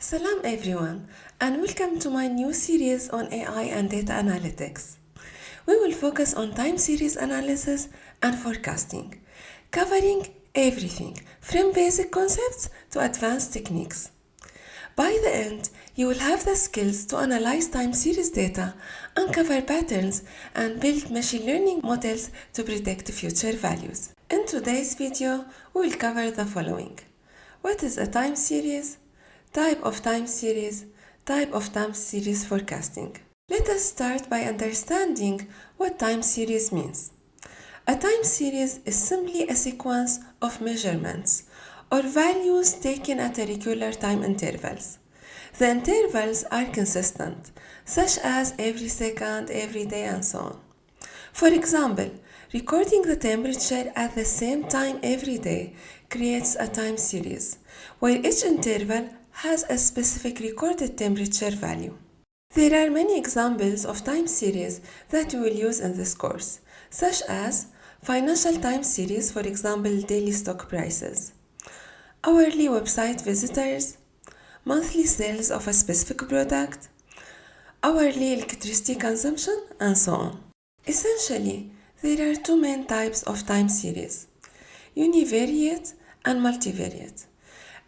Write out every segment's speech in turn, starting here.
Salam everyone, and welcome to my new series on AI and data analytics. We will focus on time series analysis and forecasting, covering everything from basic concepts to advanced techniques. By the end, you will have the skills to analyze time series data, uncover patterns, and build machine learning models to predict future values. In today's video, we will cover the following. What is a time series? Type of time series forecasting. Let us start by understanding what time series means. A time series is simply a sequence of measurements or values taken at a regular time intervals. The intervals are consistent, such as every second, every day, and so on. For example, recording the temperature at the same time every day creates a time series, where each interval has a specific recorded temperature value. There are many examples of time series that we will use in this course, such as financial time series, for example, daily stock prices, hourly website visitors, monthly sales of a specific product, hourly electricity consumption, and so on. Essentially, there are two main types of time series: univariate and multivariate.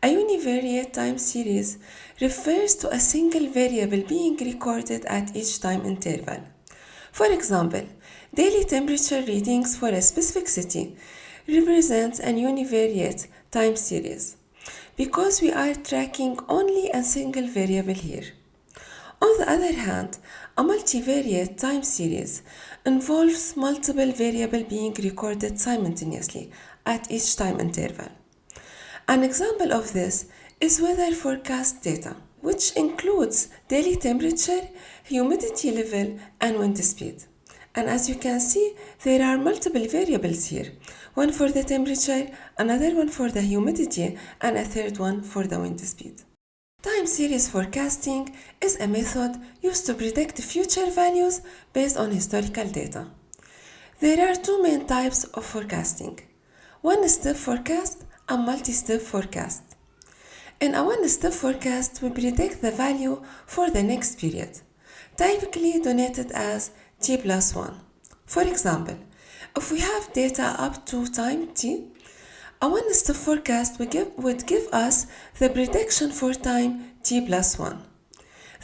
A univariate time series refers to a single variable being recorded at each time interval. For example, daily temperature readings for a specific city represents a univariate time series because we are tracking only a single variable here. On the other hand, a multivariate time series involves multiple variables being recorded simultaneously at each time interval. An example of this is weather forecast data, which includes daily temperature, humidity level, and wind speed. And as you can see, there are multiple variables here. One for the temperature, another one for the humidity, and a third one for the wind speed. Time series forecasting is a method used to predict future values based on historical data. There are two main types of forecasting: one-step forecast and multi-step forecast. In a one-step forecast, we predict the value for the next period, typically denoted as t plus 1. For example, if we have data up to time t, a one-step forecast would give us the prediction for time t plus 1.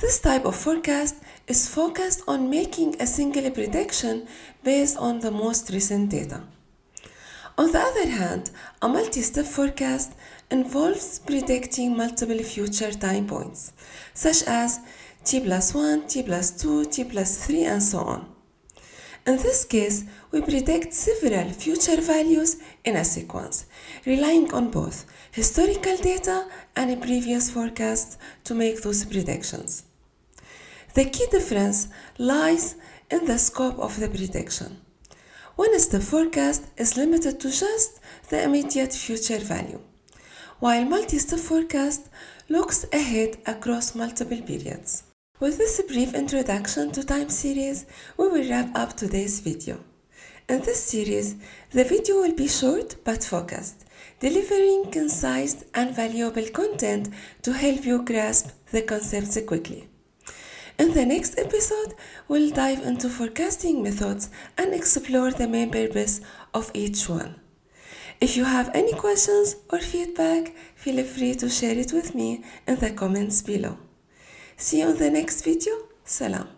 This type of forecast is focused on making a single prediction based on the most recent data. On the other hand, a multi-step forecast involves predicting multiple future time points, such as t plus 1, t plus 2, t plus 3, and so on. In this case, we predict several future values in a sequence, relying on both historical data and previous forecasts to make those predictions. The key difference lies in the scope of the prediction. One-step forecast is limited to just the immediate future value, while multi-step forecast looks ahead across multiple periods. With this brief introduction to time series, we will wrap up today's video. In this series, the video will be short but focused, delivering concise and valuable content to help you grasp the concepts quickly. In the next episode, we'll dive into forecasting methods and explore the main purpose of each one. If you have any questions or feedback, feel free to share it with me in the comments below. See you in the next video. Salam.